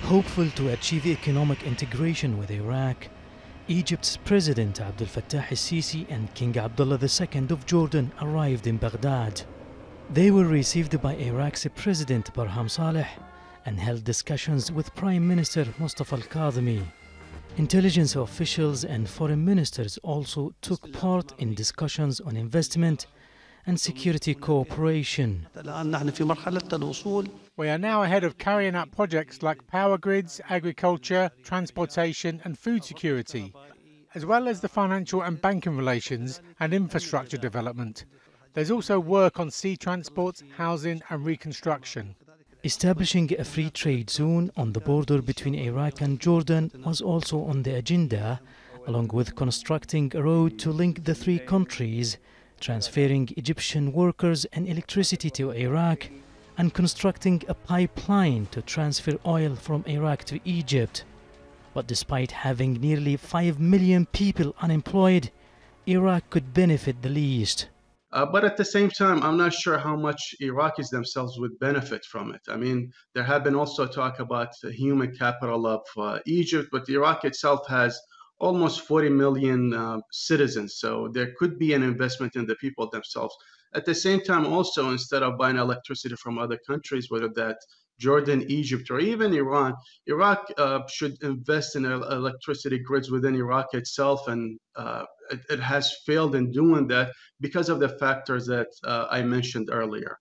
Hopeful to achieve economic integration with Iraq, Egypt's President Abdel Fattah el-Sisi and King Abdullah II of Jordan arrived in Baghdad. They were received by Iraq's President Barham Saleh and held discussions with Prime Minister Mustafa al-Kadhimi. Intelligence officials and foreign ministers also took part in discussions on investment and security cooperation. We are now ahead of carrying out projects like power grids, agriculture, transportation and food security, as well as the financial and banking relations and infrastructure development. There's also work on sea transport, housing and reconstruction. Establishing a free trade zone on the border between Iraq and Jordan was also on the agenda, along with constructing a road to link the three countries, transferring Egyptian workers and electricity to Iraq, and constructing a pipeline to transfer oil from Iraq to Egypt. But despite having nearly 5 million people unemployed, Iraq could benefit the least. But at the same time, I'm not sure how much Iraqis themselves would benefit from it. I mean, there have been also talk about the human capital of Egypt, but Iraq itself has almost 40 million citizens. So there could be an investment in the people themselves. At the same time, also, instead of buying electricity from other countries, whether that's Jordan, Egypt, or even Iran, Iraq should invest in electricity grids within Iraq itself, and it has failed in doing that because of the factors that I mentioned earlier.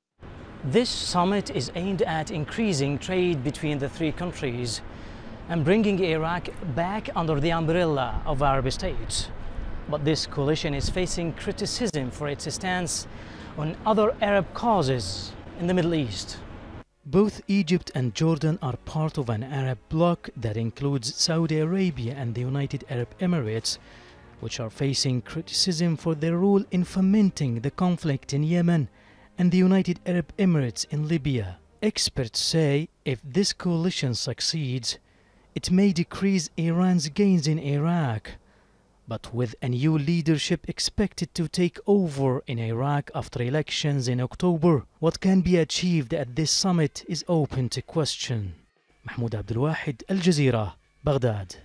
This summit is aimed at increasing trade between the three countries and bringing Iraq back under the umbrella of Arab states. But this coalition is facing criticism for its stance on other Arab causes in the Middle East. Both Egypt and Jordan are part of an Arab bloc that includes Saudi Arabia and the United Arab Emirates, which are facing criticism for their role in fomenting the conflict in Yemen and the United Arab Emirates in Libya. Experts say if this coalition succeeds, it may decrease Iran's gains in Iraq. But with a new leadership expected to take over in Iraq after elections in October, what can be achieved at this summit is open to question. Mahmoud Abdelwahed, Aljazeera, Baghdad.